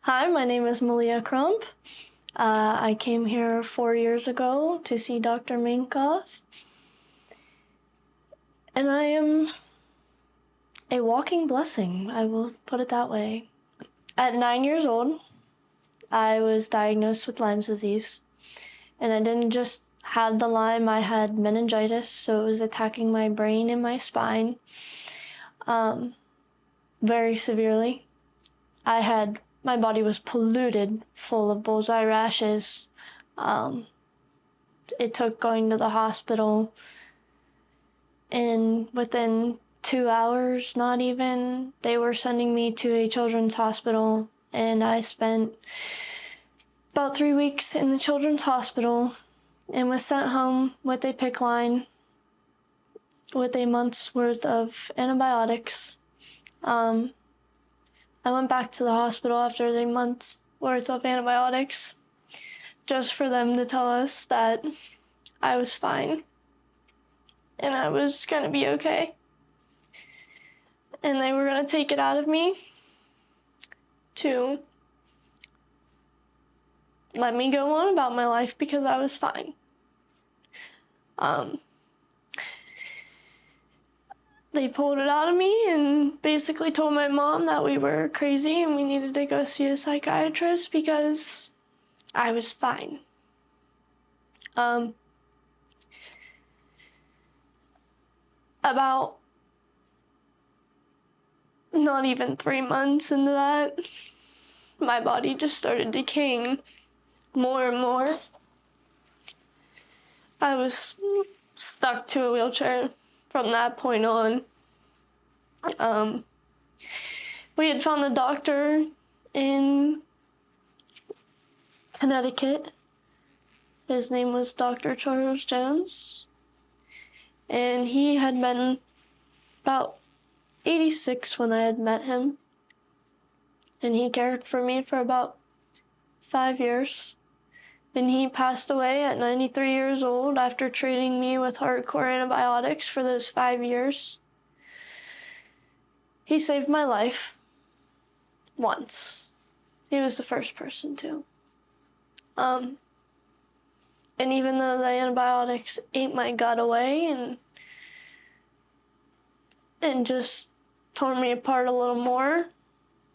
Hi, my name is Malia. I came here 4 years ago to see Dr. Minkoff, and I am a walking blessing, I will put it that way. At 9 years old, I was diagnosed with Lyme's disease, and I didn't just have the Lyme, I had meningitis, so it was attacking my brain and my spine very severely. My body was polluted, full of bullseye rashes. It took going to the hospital, and within 2 hours, not even, they were sending me to a children's hospital, and I spent about 3 weeks in the children's hospital and was sent home with a PICC line with a month's worth of antibiotics. I went back to the hospital after the month's worth of antibiotics just for them to tell us that I was fine and I was gonna be okay. And they were gonna take it out of me to let me go on about my life because I was fine. They pulled it out of me and basically told my mom that we were crazy and we needed to go see a psychiatrist because I was fine. About not even 3 months into that, my body just started decaying more and more. I was stuck to a wheelchair from that point on. We had found a doctor in Connecticut. His name was Dr. Charles Jones, and he had been about 86 when I had met him, and he cared for me for about 5 years. And he passed away at 93 years old after treating me with hardcore antibiotics for those 5 years. He saved my life once. He was the first person to. And even though the antibiotics ate my gut away and just tore me apart a little more,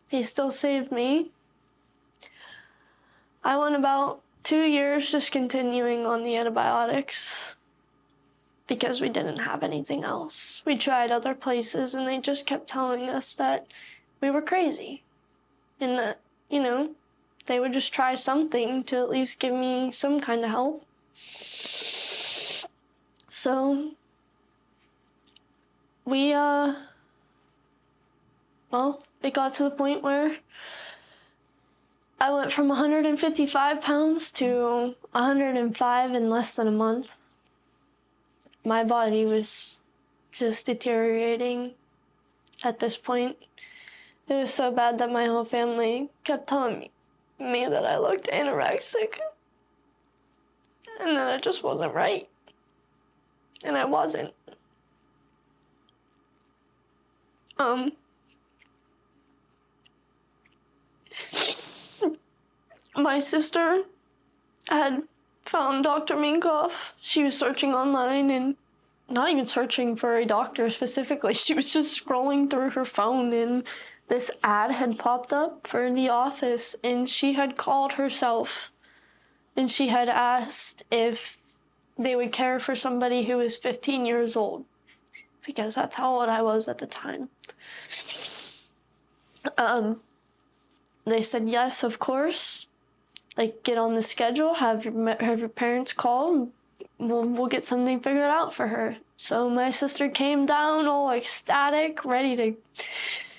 he still saved me. I went about 2 years just continuing on the antibiotics because we didn't have anything else. We tried other places and they just kept telling us that we were crazy and that, they would just try something to at least give me some kind of help. So it got to the point where I went from 155 pounds to 105 in less than a month. My body was just deteriorating at this point. It was so bad that my whole family kept telling me that I looked anorexic and that it just wasn't right. And I wasn't. My sister had found Dr. Minkoff. She was searching online and not even searching for a doctor specifically. She was just scrolling through her phone and this ad had popped up for the office and she had called herself and she had asked if they would care for somebody who was 15 years old because that's how old I was at the time. They said yes, of course. Like, get on the schedule, have your parents call, and we'll get something figured out for her. So my sister came down all ecstatic,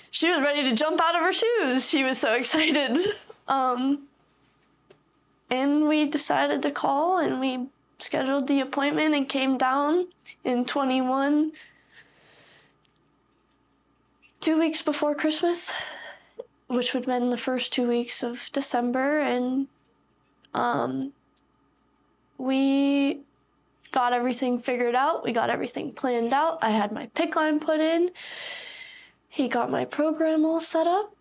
she was ready to jump out of her shoes. She was so excited. And we decided to call and we scheduled the appointment and came down in 21, 2 weeks before Christmas, which would have been the first 2 weeks of December, and we got everything figured out. We got everything planned out. I had my PICC line put in. He got my program all set up.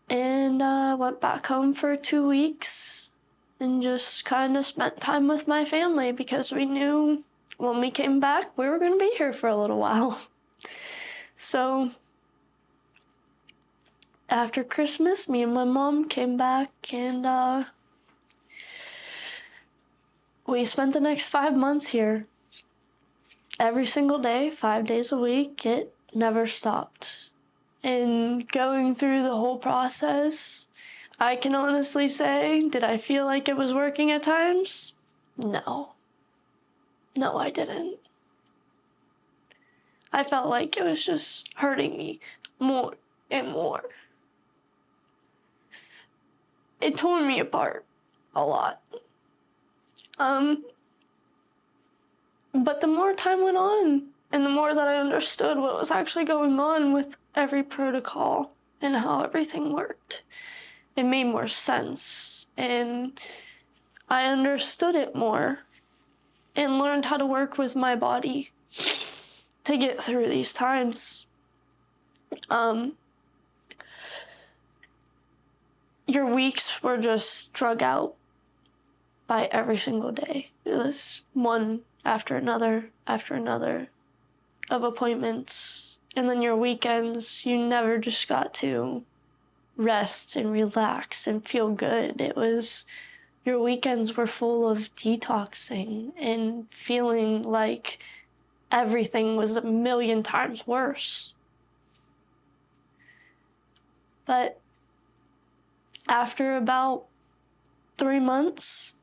And I went back home for 2 weeks and just kind of spent time with my family because we knew when we came back, we were going to be here for a little while. So after Christmas, me and my mom came back, and we spent the next 5 months here. Every single day, 5 days a week, it never stopped. And going through the whole process, I can honestly say, did I feel like it was working at times? No. No, I didn't. I felt like it was just hurting me more and more. It tore me apart a lot. But the more time went on, and the more that I understood what was actually going on with every protocol and how everything worked, it made more sense. And I understood it more and learned how to work with my body to get through these times. Your weeks were just drug out by every single day. It was one after another of appointments. And then your weekends, you never just got to rest and relax and feel good. It was, your weekends were full of detoxing and feeling like everything was a million times worse. But after about 3 months,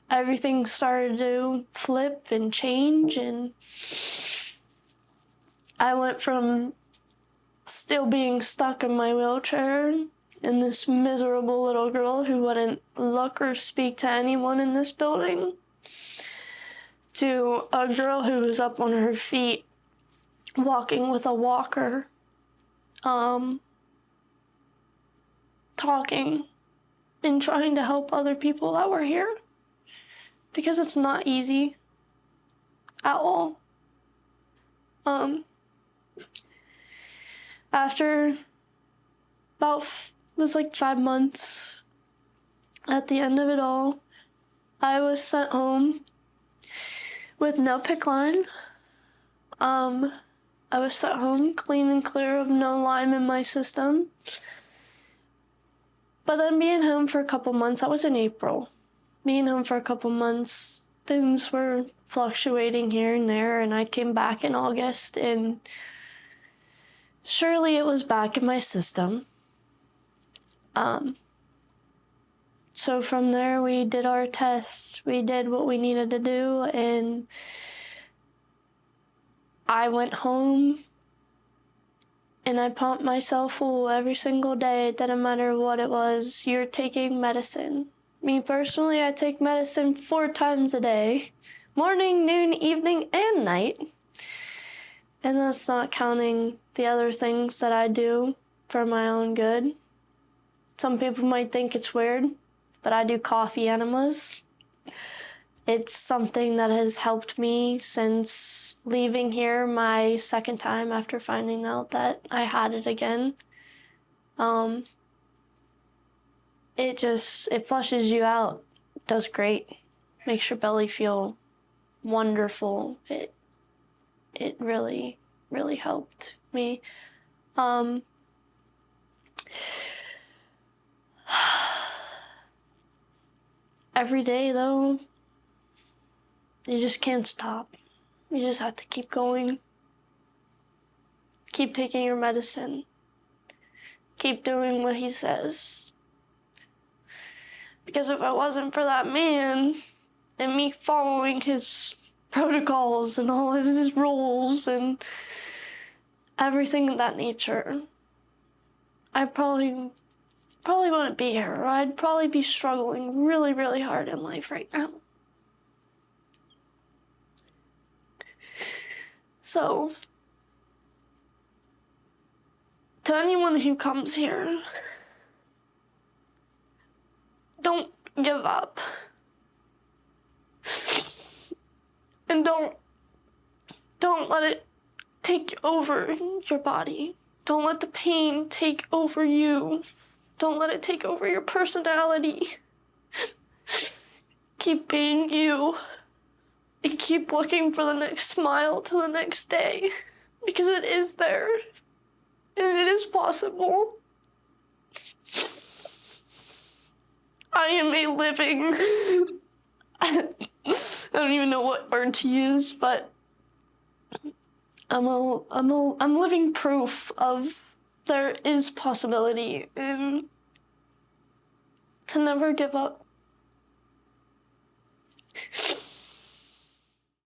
everything started to flip and change, and I went from still being stuck in my wheelchair and this miserable little girl who wouldn't look or speak to anyone in this building to a girl who was up on her feet, walking with a walker, talking and trying to help other people that were here. Because it's not easy at all. After about, it was like 5 months, at the end of it all, I was sent home with no PICC line. I was sent home clean and clear of no Lyme in my system. But then being home for a couple months, that was in April. Being home for a couple months, things were fluctuating here and there, and I came back in August, and surely it was back in my system. So from there, we did our tests, we did what we needed to do, and I went home, and I pumped myself full every single day. It didn't matter what it was. You're taking medicine. Me personally, I take medicine 4 times a day, morning, noon, evening, and night. And that's not counting the other things that I do for my own good. Some people might think it's weird, but I do coffee enemas. It's something that has helped me since leaving here my second time after finding out that I had it again. It flushes you out. It does great. Makes your belly feel wonderful. It really, really helped me. Every day, though, you just can't stop. You just have to keep going. Keep taking your medicine. Keep doing what he says. Because if it wasn't for that man and me following his protocols and all of his rules and everything of that nature, I probably wouldn't be here, or I'd probably be struggling really, really hard in life right now. So, to anyone who comes here, don't give up. And don't let it take over your body. Don't let the pain take over you. Don't let it take over your personality. Keep being you. And keep looking for the next smile to the next day. Because it is there. And it is possible. I am a living... I don't even know what word to use, but I'm living proof of there is possibility and to never give up.